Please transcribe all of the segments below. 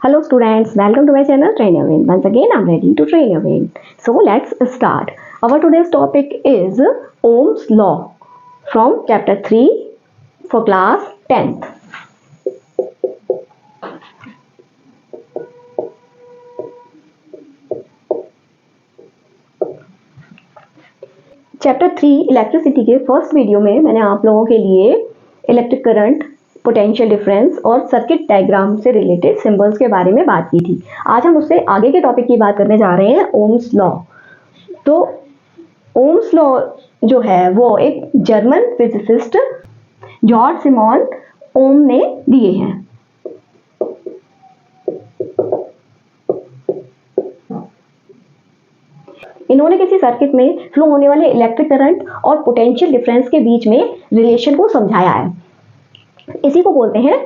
Hello students, welcome to my channel Train Your Brain. Once again I'm ready to train your brain. So let's start. Our today's topic is Ohm's law from chapter 3 for class 10th. Chapter 3 electricity के first video में मैंने आप लोगों के लिए electric current, potential difference और circuit diagram से related symbols के बारे में बात की थी। आज हम उससे आगे के टॉपिक की बात करने जा रहे हैं, ओम्स लॉ। तो ओम्स लॉ जो है वो एक जर्मन फिजिसिस्ट जॉर्ज सिमॉन ओम ने दिए हैं। इन्होंने किसी सर्किट में फ्लो होने वाले इलेक्ट्रिक करंट और पोटेंशियल डिफरेंस के बीच में रिलेशन को समझाया है। इसी को बोलते हैं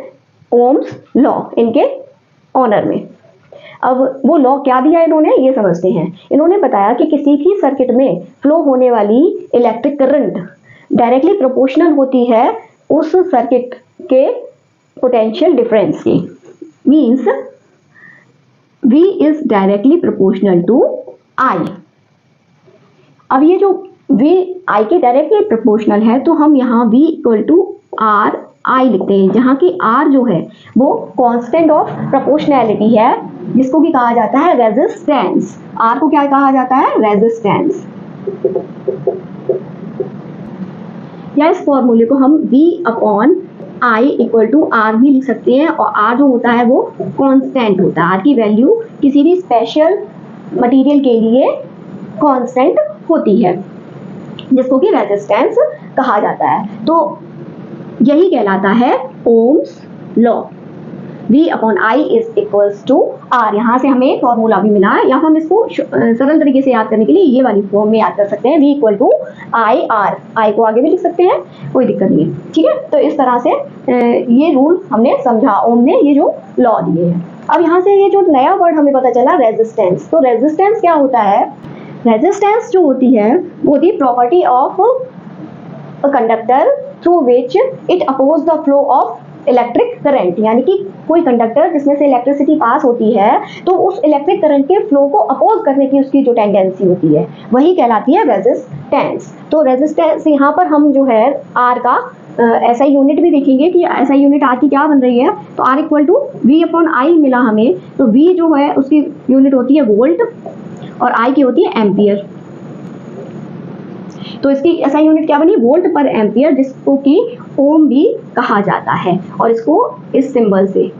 ओम्स लॉ इनके ऑनर में। अब वो लॉ क्या दिया इन्होंने, ये समझते हैं। इन्होंने बताया कि किसी भी सर्किट में फ्लो होने वाली इलेक्ट्रिक करंट डायरेक्टली प्रोपोर्शनल होती है उस सर्किट के पोटेंशियल डिफरेंस की। Means V is directly proportional to I। अब ये जो V I के डायरेक्टली प्रोपोर्शनल है तो हम यहाँ V equal to R I लिखते हैं, जहाँ की R जो है वो कांस्टेंट ऑफ प्रोपोर्शनैलिटी है, जिसको भी कहा जाता है रेजिस्टेंस। R को क्या कहा जाता है, रेजिस्टेंस। या इस फॉर्मूले को हम V upon I equal to R भी लिख सकते हैं, और R जो होता है वो कांस्टेंट होता है। R की वैल्यू किसी भी स्पेशल मटेरियल के लिए कांस्टेंट होती है, जिसको कि रेजिस्टेंस कहा जाता है। तो यही कहलाता है Ohm's law. V upon I is equals to R। यहाँ से हमें फॉर्मूला भी मिला है, या हम इसको सरल तरीके से याद करने के लिए ये वाली फॉर्म में याद कर सकते हैं, V equal to I R। I को आगे भी लिख सकते हैं, कोई दिक्कत नहीं है, ठीक है। तो इस तरह से ये रूल हमने समझा, ओम ने ये जो लॉ दिए हैं। अब यहाँ से ये जो नया वर्ड हमें पता चला, रेजिस्टेंस। तो रेजिस्टेंस क्या होता है, रेजिस्टेंस जो होती है वो होती है property of a conductor through which it oppose the flow of electric current. यानी कि कोई कंडक्टर जिसमें से इलेक्ट्रिसिटी पास होती है तो उस इलेक्ट्रिक करंट के फ्लो को अपोज करने की उसकी जो टेंडेंसी होती है वही कहलाती है रेजिस्टेंस। तो रेजिस्टेंस यहाँ पर हम जो है R का SI यूनिट भी देखेंगे कि SI यूनिट R की क्या बन रही है। तो R equal to V upon I मिला हमें, तो V जो है उसकी यूनिट होती है वोल्ट और I की होती है एम्पियर। तो इसकी SI यूनिट क्या बनी, वोल्ट पर एम्पियर, जिसको कि ओम भी कहा जाता है, और इसको इस सिंबल से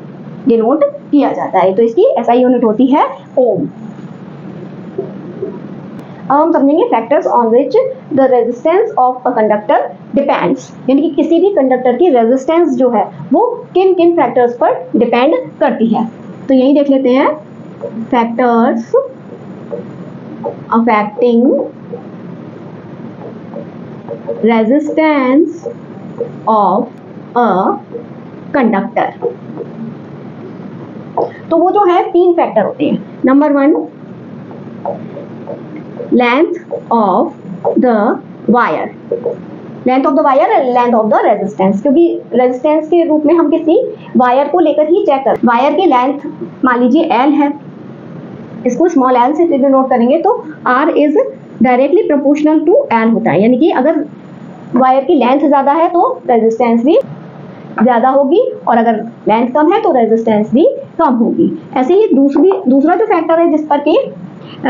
डिनोट किया जाता है। तो इसकी SI यूनिट होती है ओम। अब हम समझेंगे factors on which the resistance of a conductor depends. यानी कि किसी भी कंडक्टर की रेजिस्टेंस जो है वो किन किन फैक्टर्स पर डिपेंड करती है। तो यही देख लेते हैं, factors affecting resistance of a conductor. तो वो जो है तीन फैक्टर होते हैं। Number 1, length of the wire, length of the wire and length of the resistance. क्योंकि रेजिस्टेंस के रूप में हम किसी वायर को लेकर ही चेक कर, वायर की लेंथ मान लीजिए L है, इसको स्मॉल l से डिनोट करेंगे, तो R is directly proportional to L होता है। यानी कि अगर वायर की लेंथ ज्यादा है तो रेजिस्टेंस भी ज्यादा होगी, और अगर लेंथ कम है तो रेजिस्टेंस भी कम होगी। ऐसे ही दूसरा जो फैक्टर है जिस पर कि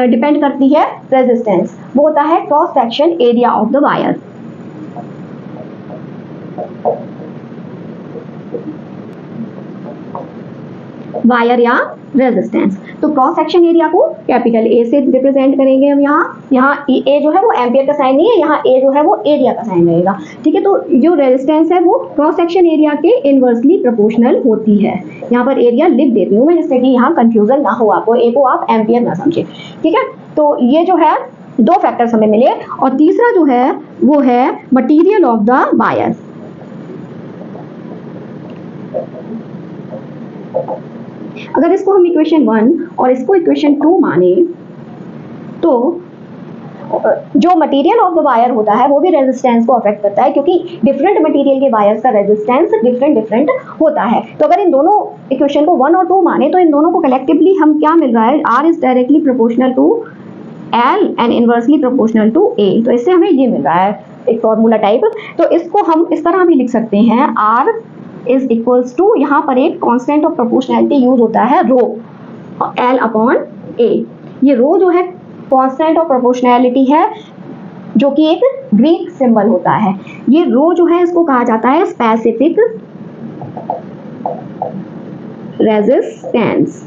डिपेंड करती है रेजिस्टेंस, वो होता है cross section area of the wire. Wire या रेजिस्टेंस। तो क्रॉस सेक्शन एरिया को कैपिटल A से रिप्रेजेंट करेंगे हम। यहाँ A जो है वो एम्पियर का साइन नहीं है, यहाँ A जो है वो एरिया का साइन रहेगा, ठीक है। तो जो रेजिस्टेंस है वो क्रॉस सेक्शन एरिया के इनवर्सली प्रोपोर्शनल होती है। यहाँ पर एरिया लिख देती हूँ मैं, जिससे कि यहाँ कंफ्यूजन ना हो आपको, A को आप एम्पियर ना समझे, ठीक है। तो ये जो है दो फैक्टर्स हमें मिले, और तीसरा जो है वो है मटीरियल ऑफ द वायर। अगर इसको हम इक्वेशन 1 और इसको इक्वेशन 2 माने तो जो मटेरियल ऑफ द वायर होता है वो भी रेजिस्टेंस को अफेक्ट करता है, क्योंकि डिफरेंट मटेरियल के वायर्स का रेजिस्टेंस डिफरेंट होता है। तो अगर इन दोनों इक्वेशन को 1 और 2 माने तो इन दोनों को कलेक्टिवली हम क्या मिल रहा है, R is directly proportional to L and inversely proportional to A। तो इससे हमें ये मिल रहा है एक फॉर्मूला टाइप। तो इसको हम इस तरह भी लिख सकते हैं, R इज इक्वल्स टू, यहाँ पर एक कांस्टेंट ऑफ प्रोपोर्शनैलिटी यूज होता है रो, L अपॉन A। ये रो जो है कांस्टेंट ऑफ प्रोपोर्शनैलिटी है, जो कि एक ग्रीक सिंबल होता है। ये रो जो है इसको कहा जाता है स्पेसिफिक रेजिस्टेंस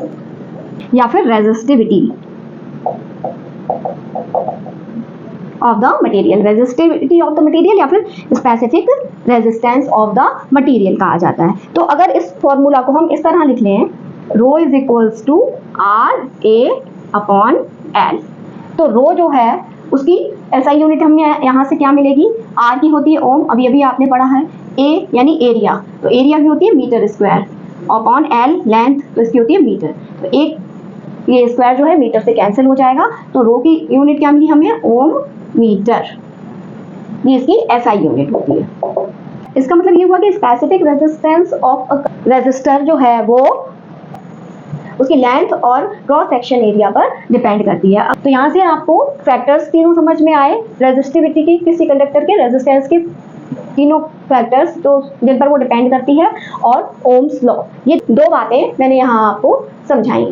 या फिर resistivity of the material, resistivity of the material या फिर specific resistance of the material कहा जाता है। तो अगर इस फॉर्मूला को हम इस तरह लिख लें, rho is equals to R A upon L. तो रो जो है उसकी एसआई यूनिट हमें यहाँ से क्या मिलेगी, आर की होती है ओम, अभी अभी आपने पढ़ा है, ए यानी एरिया, तो एरिया की होती है metre square, upon L length, तो इसकी होती है मीटर। तो एक ये स्क्वायर जो है मीटर से कैंसिल हो जाएगा, तो रो की यूनिट क्या मिली हमें, ओम मीटर, ये इसकी एसआई यूनिट होती है। इसका मतलब ये हुआ कि specific resistance of a resistor जो है वो उसकी लेंथ और क्रॉस सेक्शन एरिया पर डिपेंड करती है। तो यहाँ से आपको फैक्टर्स तीनों समझ में आए, रेजिस्टिविटी की किसी कंडक्टर के, रेजिस्टेंस के तीनों फैक्टर्स तो जिन पर वो डिपेंड करती है, और ओम्स लॉ, ये दो बातें मैंने यहाँ आपको समझाई।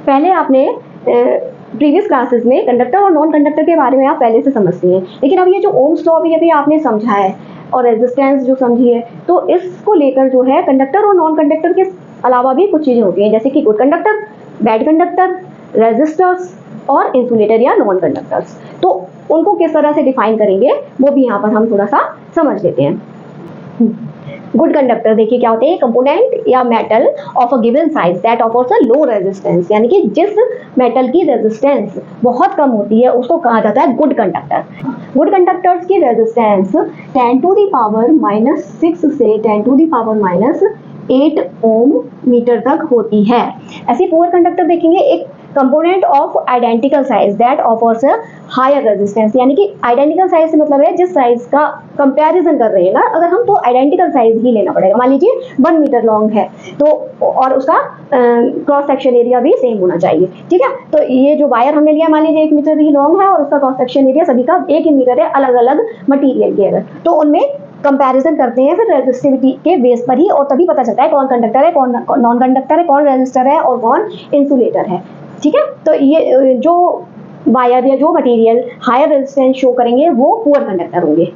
पहले आपने प्रीवियस क्लासेस में कंडक्टर और नॉन कंडक्टर के बारे में आप पहले से समझती हैं, लेकिन अब ये जो ओम्स लॉ भी अभी आपने समझा है और रेजिस्टेंस जो समझी है, तो इसको लेकर जो है कंडक्टर और नॉन कंडक्टर के अलावा भी कुछ चीजें होती हैं, जैसे कि good conductor, bad conductor, resistors और इंसुलेटर या नॉन कंडक्टर्स। तो उनको किस तरह से डिफाइन करेंगे वो भी यहाँ पर हम थोड़ा सा समझ लेते हैं। गुड कंडक्टर देखिए क्या होते हैं, कंपोनेंट या metal of a given size that offers a low resistance, यानी कि जिस मेटल की रेजिस्टेंस बहुत कम होती है उसको कहा जाता है गुड कंडक्टर। गुड कंडक्टर्स की रेजिस्टेंस 10 टू द पावर -6 से 10 to the power -8 ohm metre तक होती है। ऐसे पुअर कंडक्टर देखेंगे, एक component of identical size that offers a higher resistance, यानी कि आइडेंटिकल साइज से मतलब है जिस साइज का कंपैरिजन कर रहे हैं ना अगर हम, तो आइडेंटिकल साइज ही लेना पड़ेगा। मान लीजिए 1 मीटर लॉन्ग है तो, और उसका क्रॉस सेक्शन एरिया भी सेम होना चाहिए, ठीक है। तो ये जो वायर हमने लिया मान लीजिए 1 मीटर ही लॉन्ग है और उसका क्रॉस सेक्शन एरिया सभी का 1 ही मीटर है, अलग अलग मटीरियल के, अगर तो उनमें कंपैरिजन करते हैं फिर रेजिस्टिविटी के बेस पर ही, और तभी पता चलता है कौन कंडक्टर है, कौन नॉन कंडक्टर है, कौन रेजिस्टर है और कौन इंसुलेटर है, ठीक है। तो ये जो वायर या जो मटेरियल हायर रेजिस्टेंस शो करेंगे वो पुअर कंडक्टर होंगे।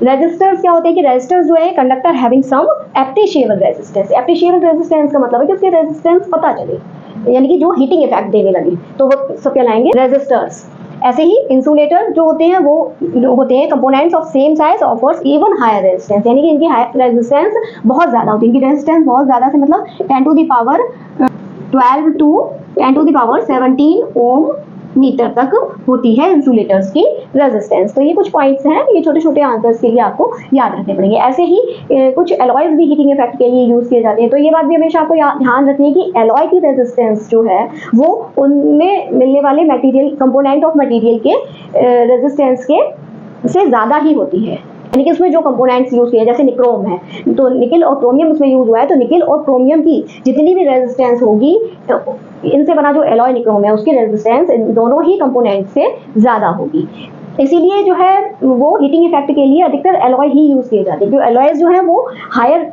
रेजिस्टर्स क्या होते हैं कि रेजिस्टर्स जो है conductor having some appreciable resistance. Appreciable resistance का मतलब है कि उसके रेजिस्टेंस पता चले, यानी कि जो हीटिंग इफेक्ट देने लगे, तो वो सब कहलाएंगे रेजिस्टर्स। ऐसे ही इंसुलेटर जो होते हैं वो होते हैं components of same size offers even higher resistance, यानी कि इनकी रेजिस्टेंस बहुत ज़्यादा होती है। इनकी रेजिस्टेंस बहुत ज़्यादा से मतलब 10 to the power 12 to 10 to the power 17 ohm metre तक होती है इंसुलेटर्स की रेजिस्टेंस। तो ये कुछ पॉइंट्स हैं, ये छोटे छोटे आंसर्स के लिए आपको याद रखने पड़ेंगे। ऐसे ही कुछ एलॉयज भी हीटिंग इफेक्ट के लिए यूज किए जाते हैं, तो ये बात भी हमेशा आपको ध्यान रखनी है कि एलॉय की रेजिस्टेंस जो है वो उनमें मिलने वाले मटेरियल, कंपोनेंट ऑफ मटेरियल के रेजिस्टेंस के से ज़्यादा ही होती है, यानी कि उसमें जो कंपोनेंट्स यूज किए, जैसे निक्रोम है तो निकिल और क्रोमियम उसमें यूज हुआ है, तो निकिल और क्रोमियम की जितनी भी रेजिस्टेंस होगी, इनसे बना जो एलॉय निक्रोम है उसकी रेजिस्टेंस इन दोनों ही कंपोनेंट से ज़्यादा होगी। इसीलिए जो है वो हीटिंग इफेक्ट के लिए अधिकतर एलॉय ही यूज किए जाते हैं, जो एलॉयज जो है वो हायर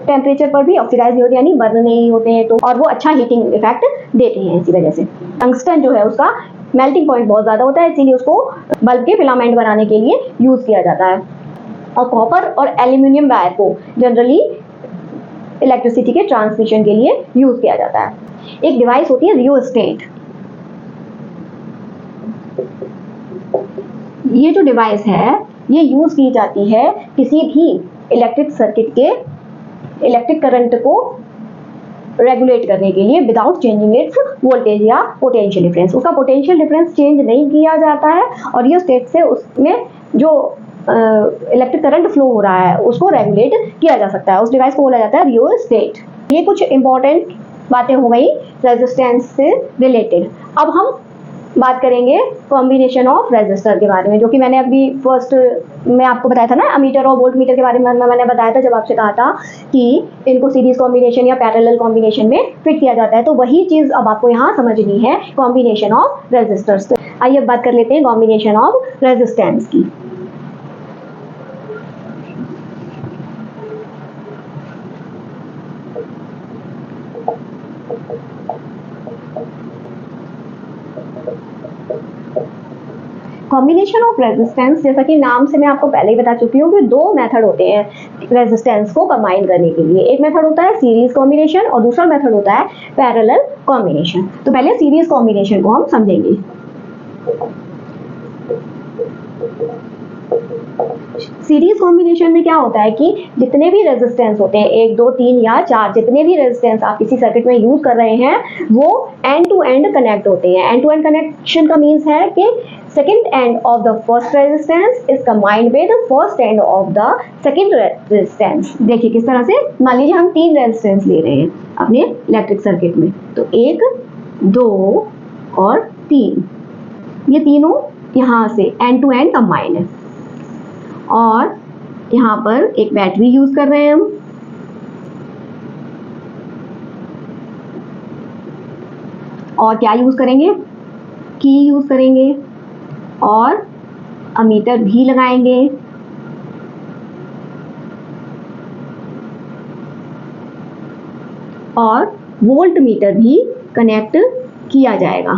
टेम्परेचर पर भी ऑक्सीडाइज नहीं होते, यानी बर्न नहीं होते हैं, तो और वो अच्छा हीटिंग इफेक्ट देते हैं। इसी वजह से टंगस्टन जो है उसका मेल्टिंग पॉइंट बहुत ज़्यादा होता है, इसीलिए उसको बल्ब के फिलामेंट बनाने के लिए यूज किया जाता है। और कॉपर और एल्यूमिनियम वायर को जनरली इलेक्ट्रिसिटी के ट्रांसमिशन के लिए यूज किया जाता है। एक डिवाइस होती है रियोस्टेट। ये जो डिवाइस है ये यूज की जाती है किसी भी इलेक्ट्रिक सर्किट के इलेक्ट्रिक करंट को रेगुलेट करने के लिए विदाउट चेंजिंग इट्स वोल्टेज या पोटेंशियल डिफरेंस। उसका पोटेंशियल डिफरेंस चेंज नहीं किया जाता है और रियोस्टेट से उसमें जो इलेक्ट्रिक करंट फ्लो हो रहा है उसको रेगुलेट किया जा सकता है। उस डिवाइस को बोला जाता है रियोस्टेट। ये कुछ इंपॉर्टेंट बातें हो गई रेजिस्टेंस से रिलेटेड। अब हम बात करेंगे कॉम्बिनेशन ऑफ रेजिस्टर के बारे में, जो कि मैंने अभी फर्स्ट में आपको बताया था ना, अमीटर और वोल्ट मीटर के बारे में मैंने बताया था जब आपसे कहा था कि इनको सीरीज कॉम्बिनेशन या पैरेलल कॉम्बिनेशन में फिट किया जाता है। तो वही चीज अब आपको यहाँ समझनी है, कॉम्बिनेशन ऑफ रेजिस्टर्स। तो आइए अब बात कर लेते हैं कॉम्बिनेशन ऑफ रेजिस्टेंस की। कॉम्बिनेशन ऑफ रेजिस्टेंस, जैसा कि नाम से मैं आपको पहले ही बता चुकी हूँ कि दो मेथड होते हैं रेजिस्टेंस को कंबाइन करने के लिए। एक मेथड होता है सीरीज कॉम्बिनेशन और दूसरा मेथड होता है पैरेलल कॉम्बिनेशन। तो पहले सीरीज कॉम्बिनेशन को हम समझेंगे। सीरीज कॉम्बिनेशन में क्या होता है कि जितने भी रेजिस्टेंस होते हैं, 1 2 3 या 4, जितने भी रेजिस्टेंस आप किसी सर्किट में यूज कर रहे हैं वो एंड टू एंड कनेक्ट होते हैं। एंड टू एंड कनेक्शन का मीन्स है कि second end of the first resistance is combined with the first end of the second resistance। देखिए किस तरह से, मान लीजिए हम 3 रेजिस्टेंस ले रहे हैं अपने इलेक्ट्रिक सर्किट में, तो 1 2 और 3, ये तीनों यहाँ से एंड टू एंड कंबाइंड है। और यहाँ पर एक बैटरी यूज कर रहे हैं हम, और क्या यूज करेंगे, की यूज करेंगे और अमीटर भी लगाएंगे। और वोल्ट मीटर भी कनेक्ट किया जाएगा।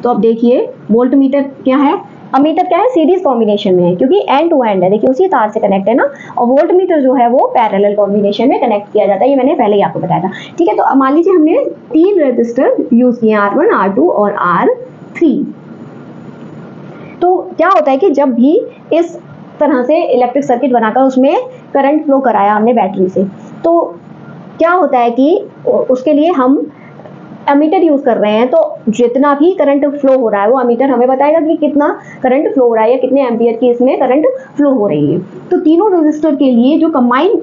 तो अब देखिए वोल्ट मीटर क्या है, अमीटर क्या है, सीरीज कॉम्बिनेशन में है क्योंकि एंड टू एंड है, देखिए उसी तार से कनेक्ट है ना। और वोल्ट मीटर जो है वो पैरेलल कॉम्बिनेशन में कनेक्ट किया जाता है, ये मैंने पहले ही आपको बताया था। ठीक है, तो मान लीजिए हमने 3 रेजिस्टर यूज किए, R1 R2 और R3। तो क्या होता है कि जब भी इस तरह से इलेक्ट्रिक सर्किट बनाकर उसमें करंट फ्लो कराया हमने बैटरी से, तो क्या होता है कि उसके लिए हम एमीटर यूज कर रहे हैं। तो जितना भी करंट फ्लो हो रहा है वो एमीटर हमें बताएगा कि कितना करंट फ्लो हो रहा है या कितने एम्पियर की इसमें करंट फ्लो हो रही है। तो तीनों रेजिस्टर के लिए जो कंबाइंड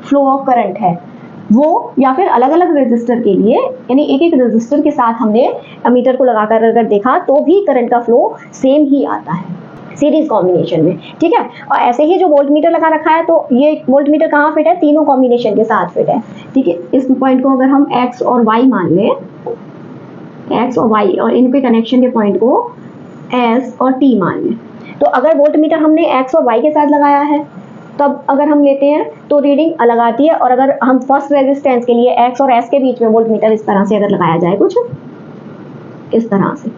फ्लो ऑफ करंट है वो, या फिर अलग अलग रेजिस्टर के लिए, यानी एक एक रेजिस्टर के साथ हमने एमीटर को लगाकर अगर देखा तो भी करंट का फ्लो सेम ही आता है सीरीज कॉम्बिनेशन में। ठीक है, और ऐसे ही जो वोल्ट मीटर लगा रखा है, तो ये वोल्ट मीटर कहाँ फिट है, तीनों कॉम्बिनेशन के साथ फिट है। ठीक है, इस पॉइंट को अगर हम एक्स और वाई मान लें, एक्स और वाई, और इनके कनेक्शन के पॉइंट को एस और टी मान लें, तो अगर वोल्ट मीटर हमने एक्स और वाई के साथ लगाया है तब अगर हम लेते हैं तो रीडिंग अलग आती है। और अगर हम फर्स्ट रेजिस्टेंस के लिए एक्स और एस के बीच में वोल्ट मीटर इस तरह से अगर लगाया जाए, कुछ इस तरह से,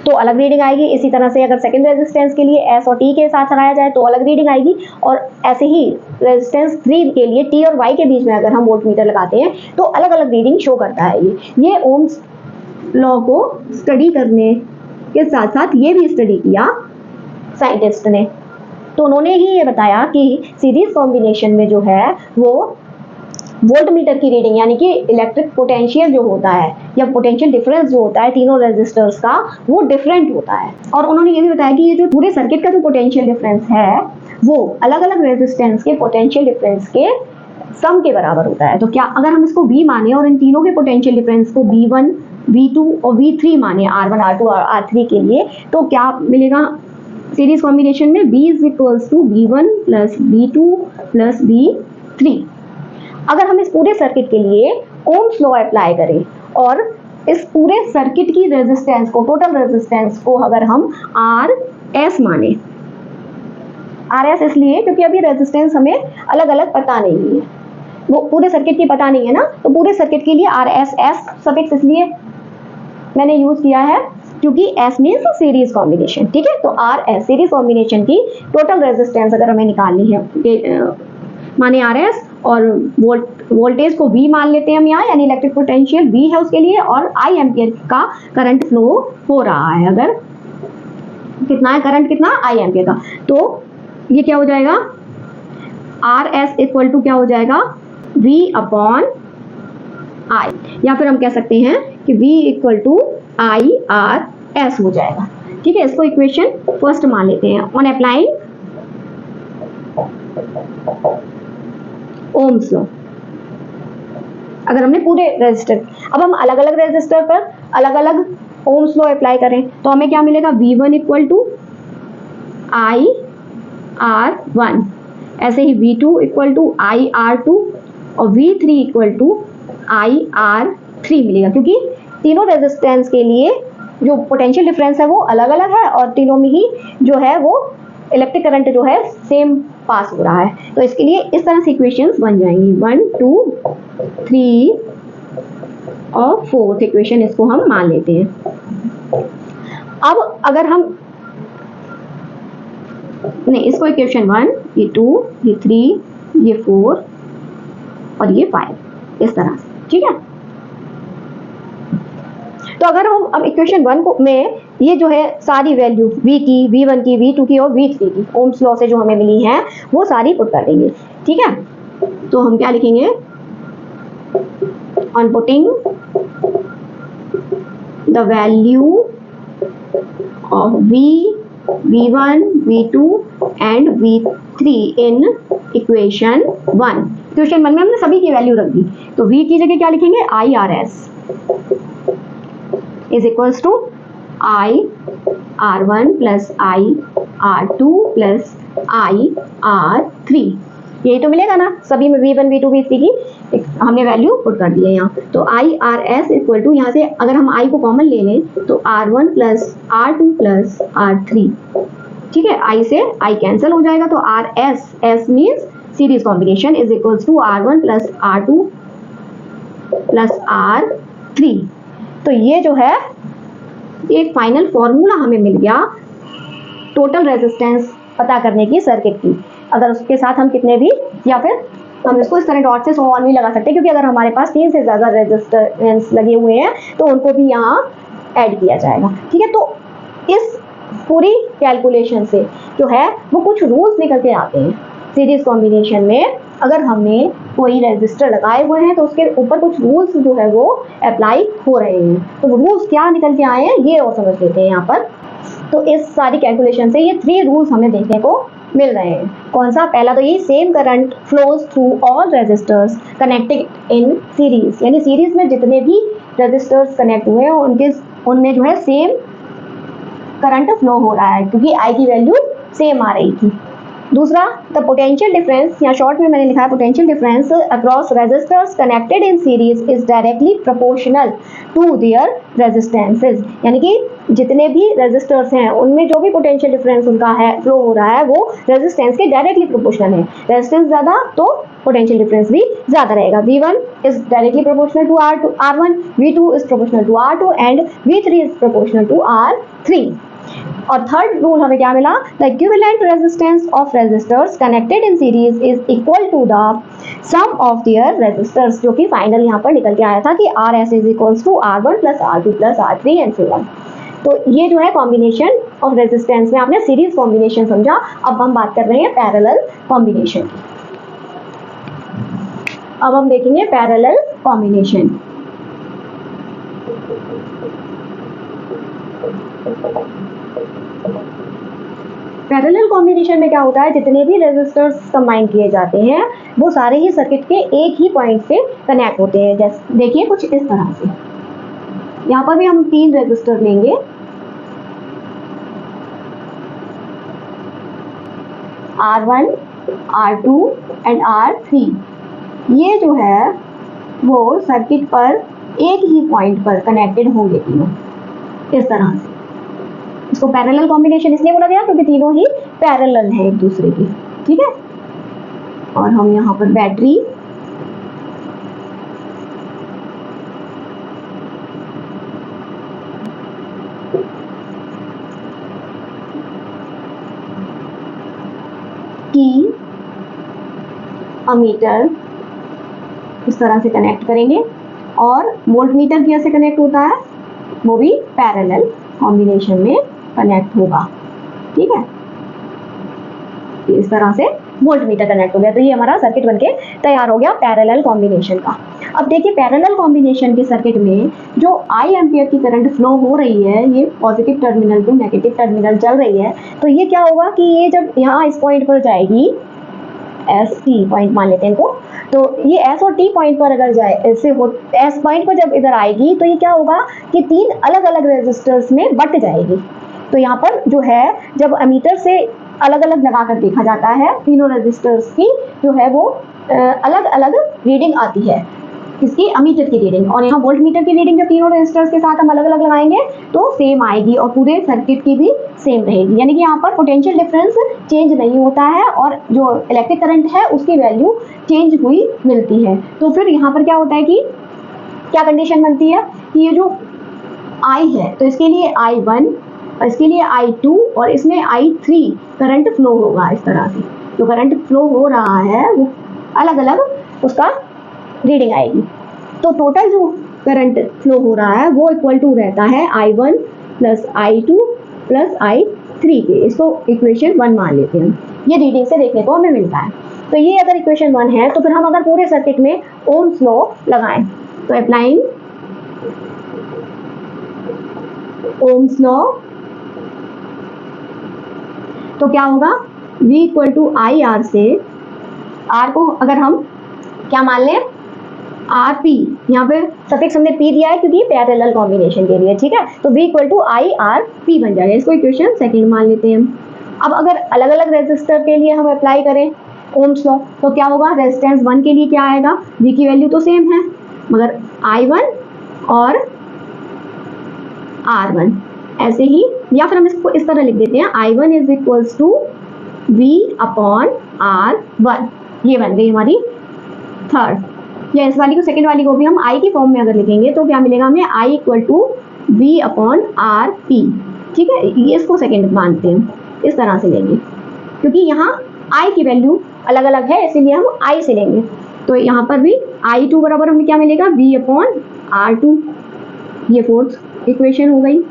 तो अलग रीडिंग आएगी। इसी तरह से अगर सेकंड रेजिस्टेंस के लिए एस और टी के साथ लगाया जाए तो अलग रीडिंग आएगी। और ऐसे ही रेजिस्टेंस 3 के लिए टी और वाई के बीच में अगर हम वोल्ट मीटर लगाते हैं तो अलग अलग रीडिंग शो करता है। ये ओम्स लॉ को स्टडी करने के साथ साथ ये भी स्टडी किया साइंटिस्ट ने, तो उन्होंने ही ये बताया कि सीरीज कॉम्बिनेशन में जो है वो वोल्ट मीटर की रीडिंग, यानी कि इलेक्ट्रिक पोटेंशियल जो होता है या पोटेंशियल डिफरेंस जो होता है तीनों रेजिस्टर्स का, वो डिफरेंट होता है। और उन्होंने ये भी बताया कि ये जो पूरे सर्किट का जो पोटेंशियल डिफरेंस है वो अलग अलग रेजिस्टेंस के पोटेंशियल डिफरेंस के सम के बराबर होता है। तो क्या अगर हम इसको V माने और इन तीनों के पोटेंशियल डिफरेंस को V1 V2 और V3 माने, R1 R2 और R3 के लिए, तो क्या मिलेगा सीरीज कॉम्बिनेशन में, V is equals to V1 plus V2 plus V3। अगर हम इस पूरे सर्किट के लिए ओम्स लॉ अप्लाई करें और इस पूरे सर्किट की रेजिस्टेंस को, टोटल रेजिस्टेंस को अगर हम RS माने, RS इसलिए क्योंकि अभी रेजिस्टेंस हमें अलग अलग पता नहीं है, वो पूरे सर्किट की पता नहीं है ना, तो पूरे सर्किट के लिए RS, S सफिक्स इसलिए मैंने यूज किया है क्योंकि S मीन्स सीरीज कॉम्बिनेशन। ठीक है, तो RS सीरीज कॉम्बिनेशन की टोटल रेजिस्टेंस अगर हमें निकालनी है, माने RS, और वोल्टेज को V मान लेते हैं हम यहाँ, यानी इलेक्ट्रिक पोटेंशियल V है उसके लिए, और I एम्पियर का करंट फ्लो हो रहा है। अगर कितना है करंट, कितना I एम्पियर का, तो ये क्या हो जाएगा, RS इक्वल टू क्या हो जाएगा, V अपॉन I, या फिर हम कह सकते हैं कि V इक्वल टू IRS हो जाएगा। ठीक है, इसको इक्वेशन फर्स्ट मान लेते हैं। ऑन अप्लाइंग ओम्स लॉ, अगर हमने पूरे रेजिस्टर, अब हम अलग अलग रेजिस्टर पर अलग अलग ओम्स लॉ अप्लाई करें तो हमें क्या मिलेगा, V1 इक्वल टू IR1, ऐसे ही V2 इक्वल टू IR2 और V3 इक्वल टू IR3 मिलेगा, क्योंकि तीनों रेजिस्टेंस के लिए जो पोटेंशियल डिफरेंस है वो अलग अलग है और तीनों में ही जो है वो इलेक्ट्रिक करंट जो है सेम पास हो रहा है। तो इसके लिए इस तरह से इक्वेशंस बन जाएंगी, 1 2 3 और 4th इक्वेशन इसको हम मान लेते हैं। अब अगर हम नहीं, इसको इक्वेशन 1, ये 2, ये 3, ये 4 और ये 5 इस तरह से, ठीक है। तो अगर हम अब इक्वेशन 1 को में ये जो है सारी वैल्यू V की, V1 की, V2 की और V3 की ओम्स लॉ से जो हमें मिली हैं वो सारी पुट कर देंगे, ठीक है। तो हम क्या लिखेंगे, on putting the value of V1, V2 and V3 in equation 1। Equation 1 में हमने सभी की वैल्यू रख दी, तो V की जगह क्या लिखेंगे, IRS is equals to IR1 plus IR2 plus IR3। यही तो मिलेगा ना, सभी में V1, V2, V3 की हमने वैल्यू पुट कर दी है यहाँ। तो IRS इक्वल टू, यहाँ से अगर हम I को कॉमन ले लें तो R1 plus R2 plus R3, ठीक है। I से I कैंसिल हो जाएगा, तो RS, S means series combination, is equals to R1 plus R2 plus R3। तो ये जो है एक फाइनल फॉर्मूला हमें मिल गया टोटल रेजिस्टेंस पता करने की सर्किट की। अगर उसके साथ हम कितने भी, या फिर हम इसको इस तरह डॉट से सो ऑन भी लगा सकते हैं, क्योंकि अगर हमारे पास 3 से ज़्यादा रेजिस्टेंस लगे हुए हैं तो उनको भी यहाँ ऐड किया जाएगा, ठीक है। तो इस पूरी कैलकुलेशन से जो है वो कुछ रूल्स निकल के आते हैं। सीरीज कॉम्बिनेशन में अगर हमने कोई रेजिस्टर लगाए हुए हैं तो उसके ऊपर कुछ रूल्स जो है वो अप्लाई हो रहे हैं। तो रूल्स क्या निकल के आए हैं ये और समझ लेते हैं यहाँ पर। तो इस सारी कैलकुलेशन से ये 3 रूल्स हमें देखने को मिल रहे हैं। कौन सा, पहला तो ये same current flows through all resistors connected in series, यानी सीरीज में जितने भी रेजिस्टर्स कनेक्ट हुए हैं उनमें जो है सेम करंट फ्लो हो रहा है, क्योंकि I की वैल्यू सेम आ रही थी। दूसरा, द पोटेंशियल डिफरेंस, या शॉर्ट में मैंने लिखा है potential difference across resistors connected in series is directly proportional to their resistances, यानी कि जितने भी रेजिस्टर्स हैं उनमें जो भी पोटेंशियल डिफरेंस उनका है फ्लो हो रहा है वो रेजिस्टेंस के डायरेक्टली प्रोपोर्शनल है। रेजिस्टेंस ज़्यादा तो पोटेंशियल डिफरेंस भी ज़्यादा रहेगा। V1 is directly proportional to R1, V2 is proportional to R2 and V3 is proportional to R3। और थर्ड रूल हमें क्या मिला, the equivalent resistance of resistors connected in series is equal to the sum of their resistors, जो कि final यहाँ पर निकल के आया था कि RS is equals to R1 plus R2 plus R3 and so on. तो ये जो है कॉम्बिनेशन ऑफ रेजिस्टेंस में आपने सीरीज कॉम्बिनेशन समझा। अब हम बात कर रहे हैं पैरेलल कॉम्बिनेशन की। अब हम देखेंगे पैरेलल कॉम्बिनेशन। पैरेलल कॉम्बिनेशन में क्या होता है, जितने भी रेजिस्टर्स कंबाइन किए जाते हैं वो सारे ही सर्किट के एक ही पॉइंट से कनेक्ट होते हैं। जैसे देखिए कुछ इस तरह से, यहाँ पर भी हम 3 रेजिस्टर लेंगे, R1, R2 एंड R3। ये जो है वो सर्किट पर एक ही पॉइंट पर कनेक्टेड होंगे तीनों इस तरह से। इसको पैरेलल कॉम्बिनेशन इसलिए बोला गया क्योंकि तीनों ही पैरेलल हैं एक दूसरे की, ठीक है। और हम यहाँ पर बैटरी की अमीटर इस तरह से कनेक्ट करेंगे और वोल्टमीटर कैसे कनेक्ट होता है वो भी पैरेलल कॉम्बिनेशन में कनेक्ट होगा, ठीक है। इस तरह से वोल्टमीटर कनेक्ट हो गया, तो ये हमारा सर्किट बनके तैयार हो गया पैरेलल कॉम्बिनेशन का। अब देखिए पैरेलल कॉम्बिनेशन के सर्किट में जो I एम्पियर की करंट फ्लो हो रही है, ये positive terminal to negative terminal चल रही है, तो ये क्या होगा कि ये जब यहाँ इस पॉइंट पर जाएगी एस टी पॉइंट मान लेते हैं इनको। तो ये एस और टी पॉइंट पर अगर जाए ऐसे हो, एस पॉइंट पर जब इधर आएगी तो ये क्या होगा कि 3 अलग अलग रेजिस्टर्स में बट जाएगी। तो यहाँ पर जो है जब एमीटर से अलग अलग लगा कर देखा जाता है, तीनों रेजिस्टर्स की जो है वो अलग अलग रीडिंग आती है, किसकी, अमीटर की रीडिंग। और यहाँ वोल्ट मीटर की रीडिंग जब तीनों रेजिस्टर्स के साथ हम अलग अलग लगाएंगे तो सेम आएगी और पूरे सर्किट की भी सेम रहेगी, यानी कि यहाँ पर पोटेंशियल डिफरेंस चेंज नहीं होता है और जो इलेक्ट्रिक करंट है उसकी वैल्यू चेंज हुई मिलती है। तो फिर यहाँ पर क्या होता है कि क्या कंडीशन बनती है कि ये जो I है तो इसके लिए I1 और इसके लिए I2 और इसमें I3 करंट फ्लो होगा। इस तरह से जो करंट फ्लो हो रहा है वो अलग अलग उसका रीडिंग आएगी। तो टोटल जो करंट फ्लो हो रहा है वो इक्वल टू रहता है I1 plus I2 plus I3 के। इसको इक्वेशन 1 मान लेते हैं, ये रीडिंग से देखने को हमें मिलता है। तो ये अगर इक्वेशन 1 है तो फिर हम अगर पूरे सर्किट में ओम्स लॉ लगाएं तो अप्लाइंग ओम्स लॉ तो क्या होगा, V equal to I R से, R को अगर हम क्या मान लें, आर पी, यहाँ पे सफिक्स हमने P दिया है क्योंकि पैरेलल कॉम्बिनेशन के लिए, ठीक है। तो V equal to I R P बन जाएगा, इसको इक्वेशन सेकंड मान लेते हैं हम। अब अगर अलग अलग रेजिस्टर के लिए हम अप्लाई करें ओम्स लॉ तो क्या होगा, रेजिस्टेंस 1 के लिए क्या आएगा, V की वैल्यू तो सेम है मगर I1 और R1 ऐसे ही, या फिर हम इसको इस तरह लिख देते हैं I1 is equals to V upon R1, ये बन गई हमारी थर्ड। या इस वाली को, सेकेंड वाली को भी हम I की फॉर्म में अगर लिखेंगे तो क्या मिलेगा हमें, I equal to V upon R P, ठीक है। ये इसको सेकेंड मानते हैं, इस तरह से लेंगे क्योंकि यहाँ I की वैल्यू अलग अलग है इसीलिए हम I से लेंगे। तो यहाँ पर भी I2 बराबर हमें क्या मिलेगा, V अपॉन R2, ये फोर्थ इक्वेशन हो गई।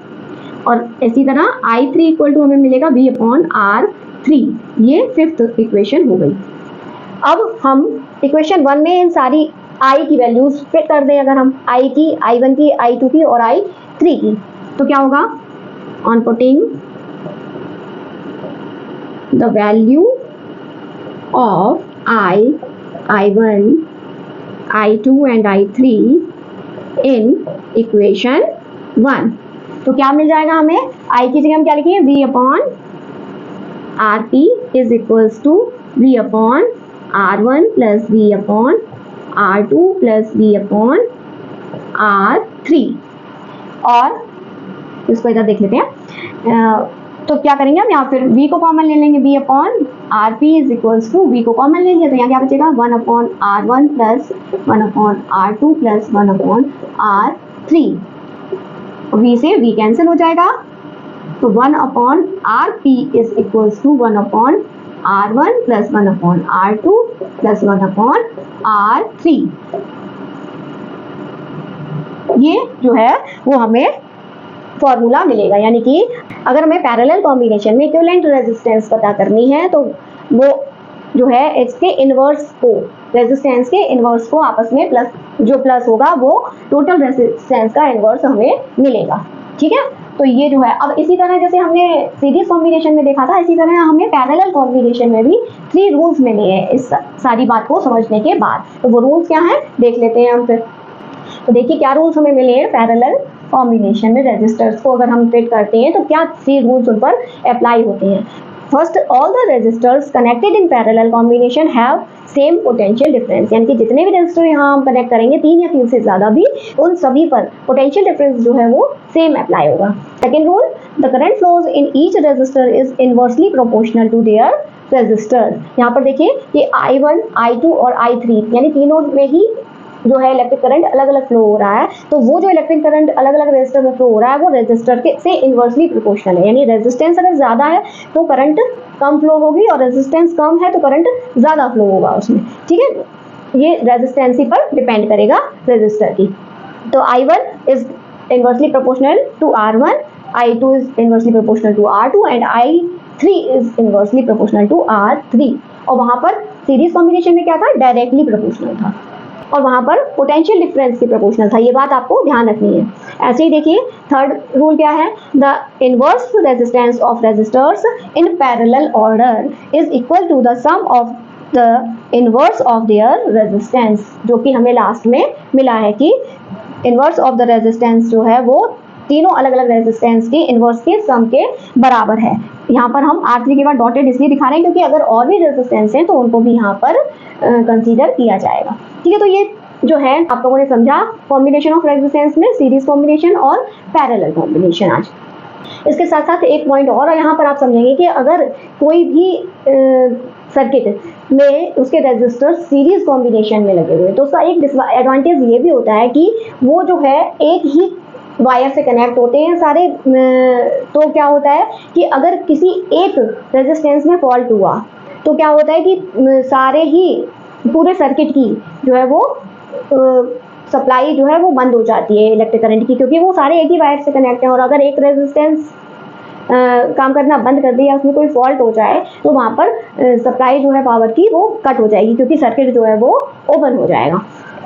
और इसी तरह I3 इक्वल टू हमें मिलेगा V अपॉन R3, ये फिफ्थ इक्वेशन हो गई। अब हम इक्वेशन 1 में इन सारी I की वैल्यूज फिट कर दें, अगर हम I की, I1 की, I2 की और I3 की, तो क्या होगा, on putting the value of I1, I2 and I3 in equation 1 तो क्या मिल जाएगा हमें, I की जगह हम क्या लिखेंगे, V upon R P is equals to V upon R1 plus V upon R2 plus V upon R3। और इसको इधर देख लेते हैं, तो क्या करेंगे हम, यहाँ फिर V को कॉमन ले लेंगे, V upon R P is equals to V को कॉमन लेंगे तो यहाँ क्या बचेगा, 1 upon R1 plus 1 upon R2 plus 1 upon R3। V से V कैंसिल हो जाएगा तो 1 upon R P is equals to 1 upon R1 plus 1 upon R2 plus 1 upon R3। ये जो है वो हमें फॉर्मूला मिलेगा, यानी कि अगर हमें पैरेलल कॉम्बिनेशन में इक्विवेलेंट रेजिस्टेंस पता करनी है तो वो जो है इसके इनवर्स को, रेजिस्टेंस के इनवर्स को आपस में प्लस, जो प्लस होगा वो टोटल रेजिस्टेंस का इनवर्स हमें मिलेगा, ठीक है। तो ये जो है, अब इसी तरह जैसे हमने सीरीज कॉम्बिनेशन में देखा था, इसी तरह हमें पैरेलल कॉम्बिनेशन में भी 3 रूल्स मिले हैं इस सारी बात को समझने के बाद। तो वो रूल्स क्या हैं देख लेते हैं हम फिर। तो देखिए क्या रूल्स हमें मिले हैं पैरेलल कॉम्बिनेशन में, रेजिस्टर्स को अगर हम फिट करते हैं तो क्या 3 रूल्स उन पर अप्लाई होते हैं। First, all the resistors connected in parallel combination have same potential difference, यानी कि जितने भी रेजिस्टर यहाँ हम कनेक्ट करेंगे 3 या 3 से ज़्यादा भी, उन सभी पर पोटेंशियल डिफरेंस जो है वो सेम अप्लाई होगा। Second rule, the current flows in each resistor is inversely proportional to their resistor. यहाँ पर देखिए कि I1, I2 और I3 यानी तीनों में ही जो है इलेक्ट्रिक करंट अलग अलग फ्लो हो रहा है, तो वो जो इलेक्ट्रिक करंट अलग अलग रेजिस्टर में फ्लो हो रहा है वो रेजिस्टर के से इनवर्सली प्रोपोर्शनल है, यानी रेजिस्टेंस अगर ज़्यादा है तो करंट कम फ्लो होगी और रेजिस्टेंस कम है तो करंट ज़्यादा फ्लो होगा उसमें, ठीक है। ये रेजिस्टेंसी पर डिपेंड करेगा रेजिस्टर की। तो I1 is inversely proportional to R1, I2 is inversely proportional to R2 and I3 is inversely proportional to R3। और वहाँ पर सीरीज कॉम्बिनेशन में क्या था, डायरेक्टली प्रोपोर्शनल था और वहाँ पर पोटेंशियल डिफरेंस की प्रोपोर्शनल था, ये बात आपको ध्यान रखनी है। ऐसे ही देखिए थर्ड रूल क्या है, the inverse resistance of resistors in parallel order is equal to the sum of the inverse of their resistance, जो कि हमें लास्ट में मिला है कि इनवर्स ऑफ द रेजिस्टेंस जो है वो तीनों अलग अलग रेजिस्टेंस के इनवर्स के सम के बराबर है। यहाँ पर हम R3 के बाद डॉटेड इसलिए दिखा रहे हैं क्योंकि अगर और भी रेजिस्टेंस हैं तो उनको भी यहाँ पर कंसीडर किया जाएगा। ठीक है, तो ये जो है आप लोगों ने समझा कॉम्बिनेशन ऑफ रेजिस्टेंस में सीरीज कॉम्बिनेशन और पैरेलल कॉम्बिनेशन। आज इसके साथ साथ एक पॉइंट और यहाँ पर आप समझेंगे कि अगर कोई भी सर्किट में उसके रेजिस्टर सीरीज कॉम्बिनेशन में लगे हुए तो उसका एक एडवांटेज ये भी होता है कि वो जो है एक ही वायर से कनेक्ट होते हैं सारे। तो क्या होता है कि अगर किसी एक रेजिस्टेंस में फॉल्ट हुआ तो क्या होता है कि सारे ही पूरे सर्किट की जो है वो सप्लाई जो है वो बंद हो जाती है इलेक्ट्रिक करंट की, क्योंकि वो सारे एक ही वायर से कनेक्ट हैं। और अगर एक रेजिस्टेंस काम करना बंद कर दिया, उसमें कोई फॉल्ट हो जाए तो वहाँ पर सप्लाई जो है पावर की वो कट हो जाएगी, क्योंकि सर्किट जो है वो ओपन हो जाएगा।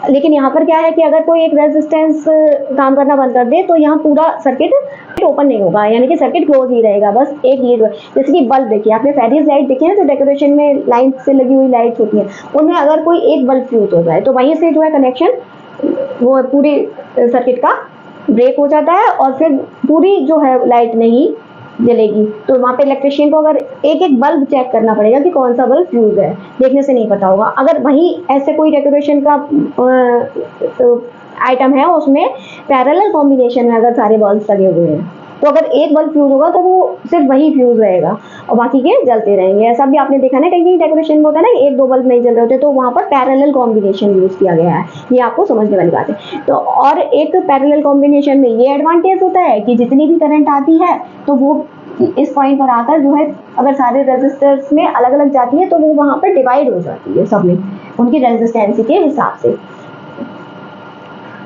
लेकिन यहाँ पर क्या है कि अगर कोई एक रेजिस्टेंस काम करना बंद कर दे तो यहाँ पूरा सर्किट ओपन नहीं होगा, यानी कि सर्किट क्लोज ही रहेगा। बस एक ये जैसे कि बल्ब देखिए, आपने फेरिस लाइट देखी है ना, तो डेकोरेशन में लाइन से लगी हुई लाइट्स होती हैं, उनमें अगर कोई एक बल्ब फ्यूज हो जाए तो वहीं से जो है कनेक्शन वो पूरी सर्किट का ब्रेक हो जाता है और फिर पूरी जो है लाइट नहीं जलेगी। तो वहाँ पे इलेक्ट्रिशियन को अगर एक एक बल्ब चेक करना पड़ेगा कि कौन सा बल्ब फ्यूज है, देखने से नहीं पता होगा। अगर वही ऐसे कोई डेकोरेशन का आइटम है उसमें पैरेलल कॉम्बिनेशन में अगर सारे बल्ब लगे हुए हैं तो अगर एक बल्ब फ्यूज होगा तो वो सिर्फ वही फ्यूज रहेगा और बाकी के जलते रहेंगे। ऐसा भी आपने देखा ना, कहीं कहीं डेकोरेशन में होता है ना, एक दो बल्ब नहीं जल रहे होते, तो वहाँ पर पैरेलल कॉम्बिनेशन यूज किया गया है। ये आपको समझने वाली बात है। तो और एक पैरेलल कॉम्बिनेशन में ये एडवांटेज होता है कि जितनी भी करंट आती है तो वो इस पॉइंट पर आकर जो है अगर सारे रेजिस्टर्स में अलग अलग जाती है तो वो वहाँ पर डिवाइड हो जाती है सब में उनकी रेजिस्टेंस के हिसाब से।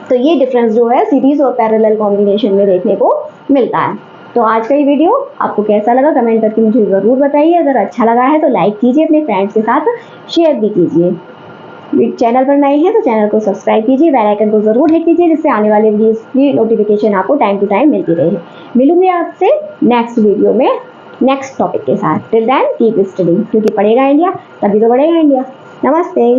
तो ये डिफरेंस जो है सीरीज और पैरेलल कॉम्बिनेशन में देखने को मिलता है। तो आज का ये वीडियो आपको कैसा लगा कमेंट करके मुझे ज़रूर बताइए। अगर अच्छा लगा है तो लाइक कीजिए, अपने फ्रेंड्स के साथ शेयर भी कीजिए। चैनल पर नए हैं तो चैनल को सब्सक्राइब कीजिए, बेल आइकन को ज़रूर हिट कीजिए जिससे आने वाले वीडियोस की नोटिफिकेशन आपको टाइम टू टाइम मिलती रहे। मिलूंगी आपसे नेक्स्ट वीडियो में नेक्स्ट टॉपिक के साथ। टिल देन कीप स्टडिंग, क्योंकि पढ़ेगा इंडिया तभी तो बढ़ेगा इंडिया। नमस्ते।